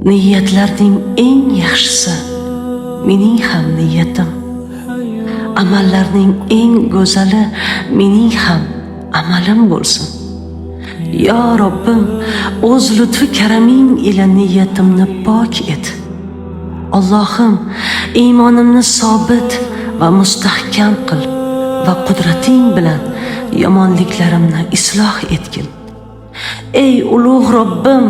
Niyatlarning eng yaxshisi mening ham niyatim. Amallarning eng go'zali mening ham amalim bo'lsin. Yo Robbim, o'z lutfi karaming ila niyatimni pok et. Allohim, iymonimni sobit va mustahkam qil va qudrating bilan yomonliklarimni isloh etgin. Ey ulug' Robbim,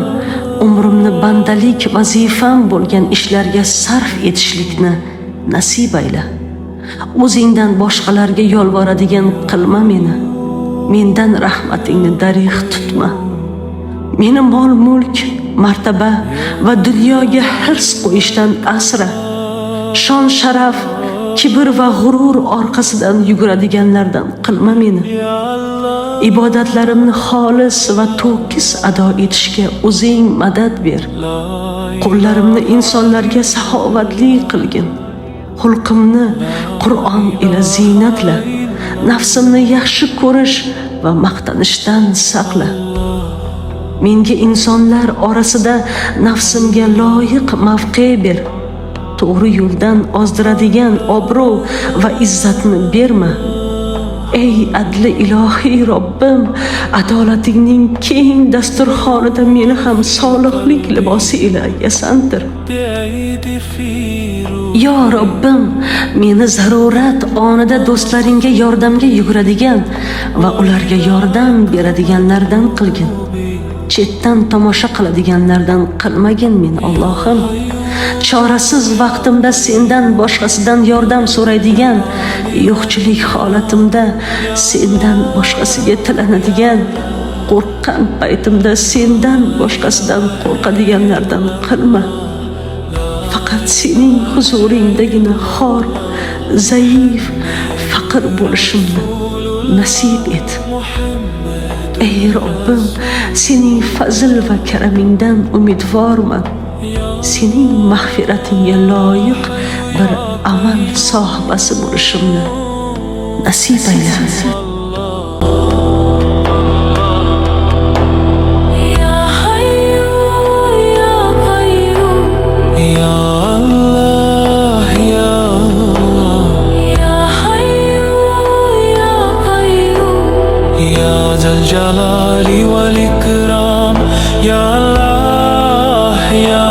umrimni bandalik vazifam bo'lgan ishlarga sarf etishlikni nasib ayla. O'zingdan boshqalarga yolvoradigan qilma meni. Mendan rahmatingni darig' tutma. Meni mol-mulk, martaba va dunyoga hirs qo'yishdan asra. Shon-sharaf, kibr va g'urur orqasidan yuguradiganlardan qilma meni. Ibodatlarimni xolis va to'kis ado etishga o'zing madad ber. Qo'llarimni insonlarga saxovatli qilgin. Xulqimni Qur'on ila ziynatla. Nafsimni yaxshi ko'rish va maqtanishdan saqla. Menga insonlar orasida nafsimga loyiq mavqe ber. To'g'ri yo'ldan ozdiradigan obro' va izzatni berma. Ey adli ilohiy Robbim, adolatingning keng dasturxonida meni ham solihlik libosi ila yasantir. Yo Robbim, meni zarurat onida do'stlaringga yordamga yuguradigan va ularga yordam beradiganlardan qilgin. Chetdan tomosha qiladiganlardan qilmagin meni Allohim. Chorasiz vaqtimda sendan boshqasidan yordam so'raydigan, yo'qchilik holatimda sendan boshqasiga tilanadigan, qo'rqqan paytimda sendan boshqasidan qo'rqadiganlardan qilma. Faqat sening huzuringdagina xor, zaif, faqir bo'lishimni nasib et. Ey Robbim, sening fazl va karamingdan umidvorman. Sening mag'firatingga loyiq bir amal sohibasi bo'lishimni nasib ayla. Ya Zal Jalali wal Ikram, Ya Allah, Ya